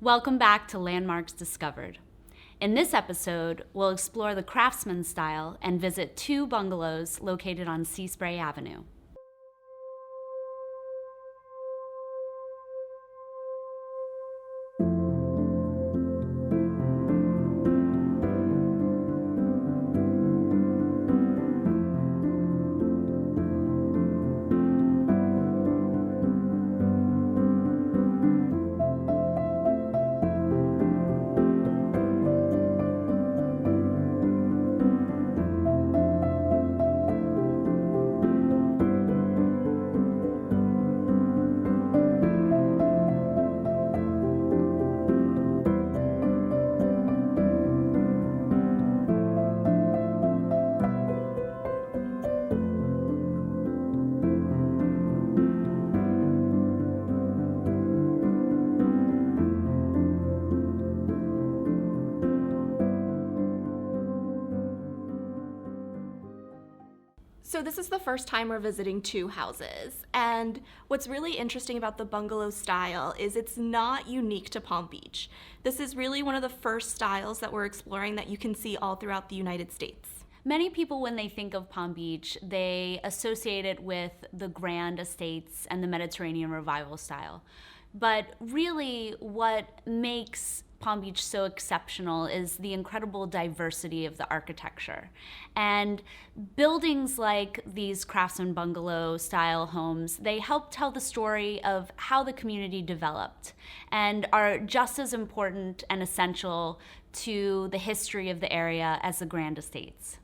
Welcome back to Landmarks Discovered. In this episode, we'll explore the Craftsman style and visit two bungalows located on Seaspray Avenue. So this is the first time we're visiting two houses, and what's really interesting about the bungalow style is it's not unique to Palm Beach. This is really one of the first styles that we're exploring that you can see all throughout the United States. Many people, when they think of Palm Beach, they associate it with the grand estates and the Mediterranean revival style. But really, what makes Palm Beach so exceptional is the incredible diversity of the architecture. And buildings like these Craftsman bungalow style homes, they help tell the story of how the community developed and are just as important and essential to the history of the area as the grand estates.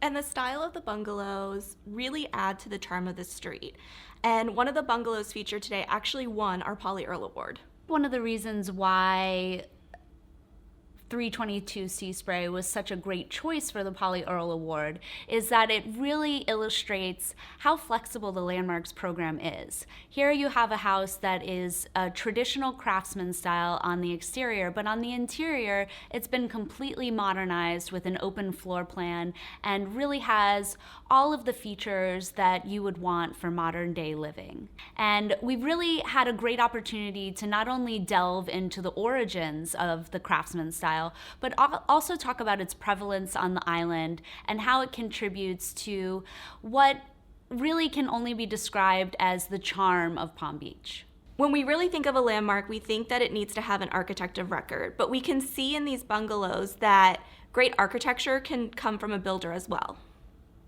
And the style of the bungalows really add to the charm of the street. And one of the bungalows featured today actually won our Polly Earl Award. One of the reasons why 322 Seaspray was such a great choice for the Polly Earl Award is that it really illustrates how flexible the Landmarks program is. Here you have a house that is a traditional Craftsman style on the exterior, but on the interior, it's been completely modernized with an open floor plan and really has all of the features that you would want for modern day living. And we've really had a great opportunity to not only delve into the origins of the Craftsman style, but also talk about its prevalence on the island and how it contributes to what really can only be described as the charm of Palm Beach. When we really think of a landmark, we think that it needs to have an architect of record, but we can see in these bungalows that great architecture can come from a builder as well.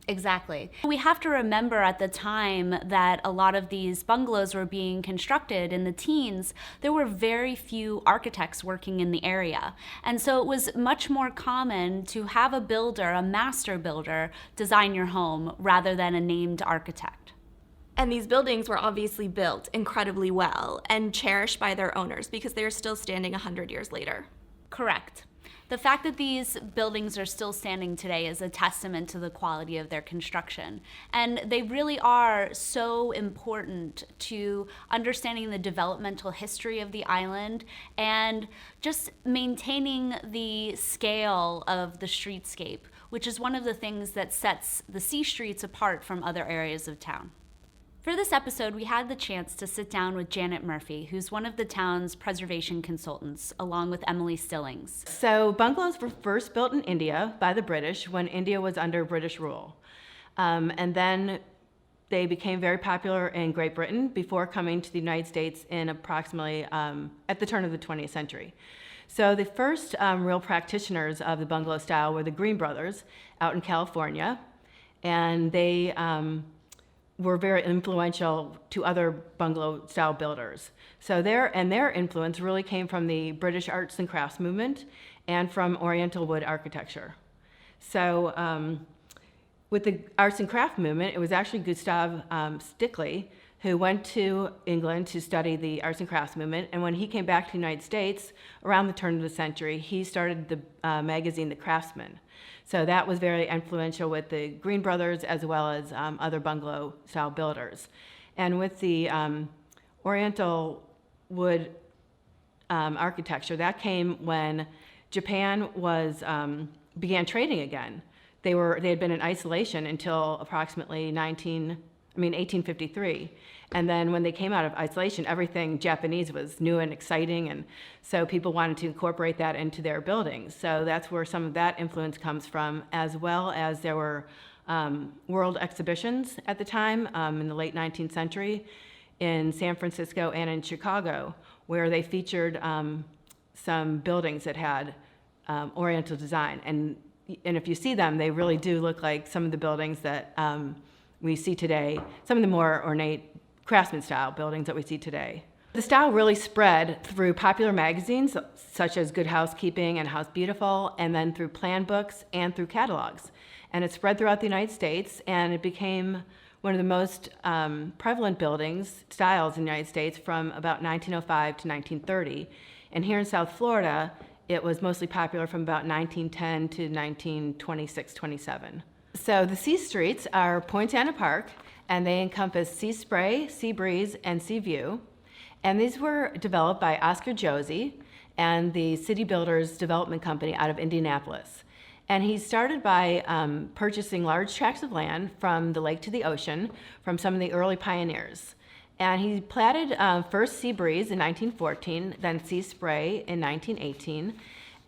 Exactly. We have to remember at the time that a lot of these bungalows were being constructed in the teens, there were very few architects working in the area. And so it was much more common to have a builder, a master builder, design your home rather than a named architect. And these buildings were obviously built incredibly well and cherished by their owners because they are still standing 100 years later. Correct. The fact that these buildings are still standing today is a testament to the quality of their construction. And they really are so important to understanding the developmental history of the island and just maintaining the scale of the streetscape, which is one of the things that sets the C streets apart from other areas of town. For this episode, we had the chance to sit down with Janet Murphy, who's one of the town's preservation consultants, along with Emily Stillings. So bungalows were first built in India by the British when India was under British rule. And then they became very popular in Great Britain before coming to the United States in approximately at the turn of the 20th century. So the first real practitioners of the bungalow style were the Green brothers out in California, and they were very influential to other bungalow style builders. So their influence really came from the British arts and crafts movement and from Oriental wood architecture. So with the arts and craft movement, it was actually Gustav Stickley who went to England to study the arts and crafts movement. And when he came back to the United States around the turn of the century, he started the magazine, The Craftsman. So that was very influential with the Green brothers as well as other bungalow style builders. And with the Oriental wood architecture, that came when Japan began trading again. They had been in isolation until approximately 1853. And then when they came out of isolation, everything Japanese was new and exciting, and so people wanted to incorporate that into their buildings. So that's where some of that influence comes from, as well as there were world exhibitions at the time in the late 19th century in San Francisco and in Chicago, where they featured some buildings that had Oriental design. And if you see them, they really do look like some of the buildings that we see today, some of the more ornate Craftsman style buildings that we see today. The style really spread through popular magazines such as Good Housekeeping and House Beautiful, and then through plan books and through catalogs. And it spread throughout the United States, and it became one of the most prevalent buildings styles in the United States from about 1905 to 1930. And here in South Florida, it was mostly popular from about 1910 to 1926-27. So the C Streets are Poinciana Park, and they encompass Seaspray, Seabreeze, and Seaview. And these were developed by Oscar Josie and the City Builders Development Company out of Indianapolis. And he started by purchasing large tracts of land from the lake to the ocean from some of the early pioneers. And he platted first Seabreeze in 1914, then Seaspray in 1918,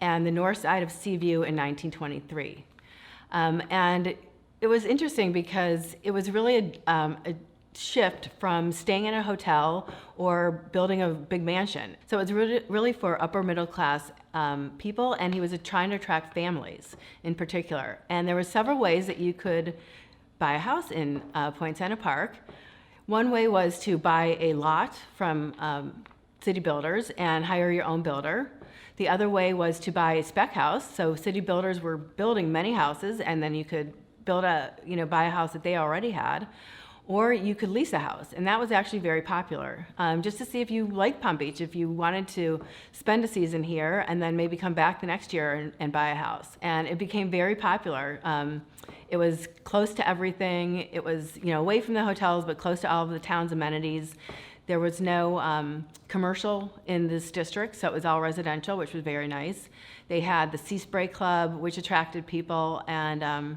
and the north side of Seaview in 1923. And it was interesting because it was really a shift from staying in a hotel or building a big mansion. So it was really for upper middle class people, and he was trying to attract families in particular. And there were several ways that you could buy a house in Poinciana Park. One way was to buy a lot from city builders and hire your own builder. The other way was to buy a spec house. So city builders were building many houses, and then you could buy a house that they already had, or you could lease a house, and that was actually very popular. Just to see if you liked Palm Beach, if you wanted to spend a season here and then maybe come back the next year and buy a house. And it became very popular. It was close to everything. It was away from the hotels, but close to all of the town's amenities. There was no commercial in this district, so it was all residential, which was very nice. They had the Seaspray Club, which attracted people, and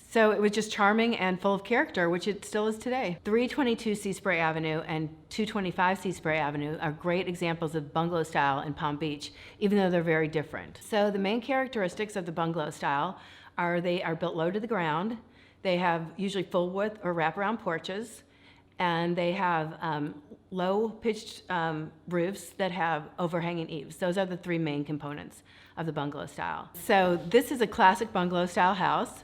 so it was just charming and full of character, which it still is today. 322 Seaspray Avenue and 225 Seaspray Avenue are great examples of bungalow style in Palm Beach, even though they're very different. So the main characteristics of the bungalow style are they are built low to the ground, they have usually full width or wraparound porches, and they have low-pitched roofs that have overhanging eaves. Those are the three main components of the bungalow style. So this is a classic bungalow style house.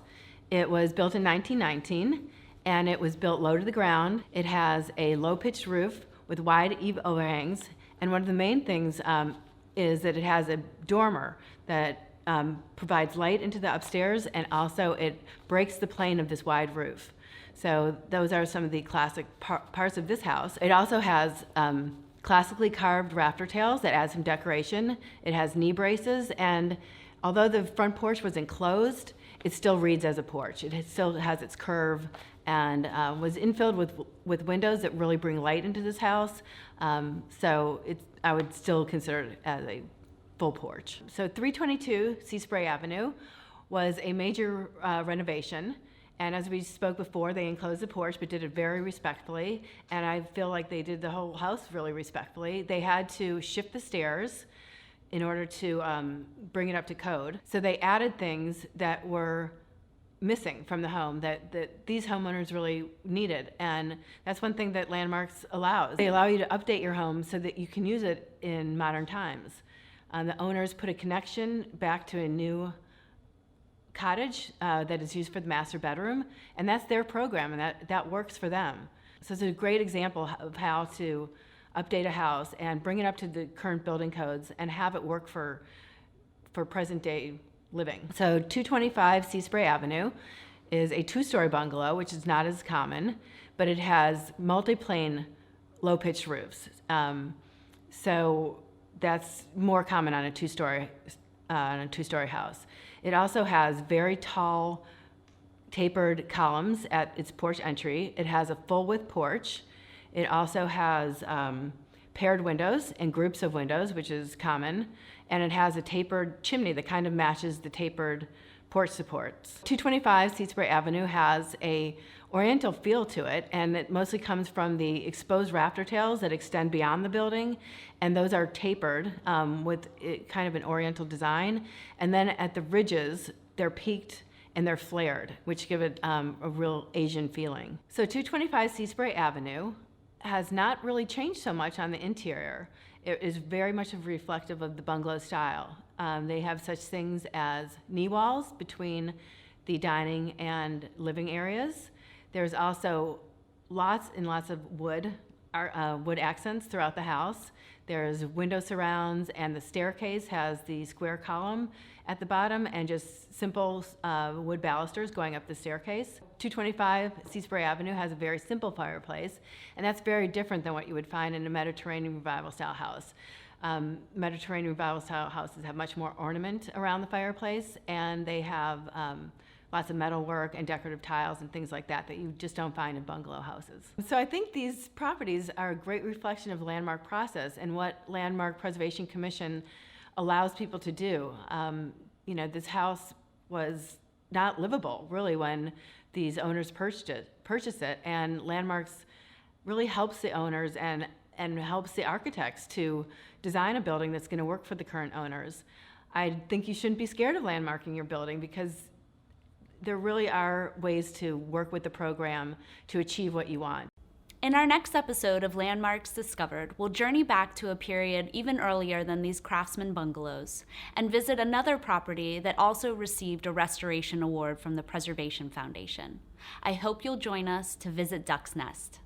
It was built in 1919, and it was built low to the ground. It has a low-pitched roof with wide eave overhangs, and one of the main things is that it has a dormer that provides light into the upstairs, and also it breaks the plane of this wide roof. So those are some of the classic parts of this house. It also has classically carved rafter tails that add some decoration. It has knee braces, and although the front porch was enclosed, it still reads as a porch. It still has its curve, and was infilled with windows that really bring light into this house. So I would still consider it as a full porch. So 322 Seaspray Avenue was a major renovation. And as we spoke before, they enclosed the porch, but did it very respectfully. And I feel like they did the whole house really respectfully. They had to shift the stairs in order to bring it up to code. So they added things that were missing from the home that these homeowners really needed. And that's one thing that Landmarks allows. They allow you to update your home so that you can use it in modern times. The owners put a connection back to a new cottage that is used for the master bedroom, and that's their program, and that works for them. So it's a great example of how to update a house and bring it up to the current building codes and have it work for present day living. So 225 Seaspray Avenue is a two-story bungalow, which is not as common, but it has multi-plane low-pitched roofs. So that's more common on a two-story house. It also has very tall tapered columns at its porch entry. It has a full-width porch. It also has paired windows and groups of windows, which is common, and it has a tapered chimney that kind of matches the tapered porch supports. 225 Seaspray Avenue has a oriental feel to it, and it mostly comes from the exposed rafter tails that extend beyond the building, and those are tapered with kind of an oriental design. And then at the ridges, they're peaked and they're flared, which give it a real Asian feeling. So 225 Seaspray Avenue has not really changed so much on the interior. It is very much reflective of the bungalow style. They have such things as knee walls between the dining and living areas. There's also lots and lots of wood accents throughout the house. There's window surrounds, and the staircase has the square column at the bottom and just simple wood balusters going up the staircase. 225 Seaspray Avenue has a very simple fireplace, and that's very different than what you would find in a Mediterranean Revival style house. Mediterranean Revival style houses have much more ornament around the fireplace, and they have lots of metalwork and decorative tiles and things like that that you just don't find in bungalow houses. So I think these properties are a great reflection of the landmark process and what Landmark Preservation Commission allows people to do. This house was not livable really when these owners purchased it, and Landmarks really helps the owners and helps the architects to design a building that's going to work for the current owners. I think you shouldn't be scared of landmarking your building, because there really are ways to work with the program to achieve what you want. In our next episode of Landmarks Discovered, we'll journey back to a period even earlier than these Craftsman bungalows and visit another property that also received a restoration award from the Preservation Foundation. I hope you'll join us to visit Duck's Nest.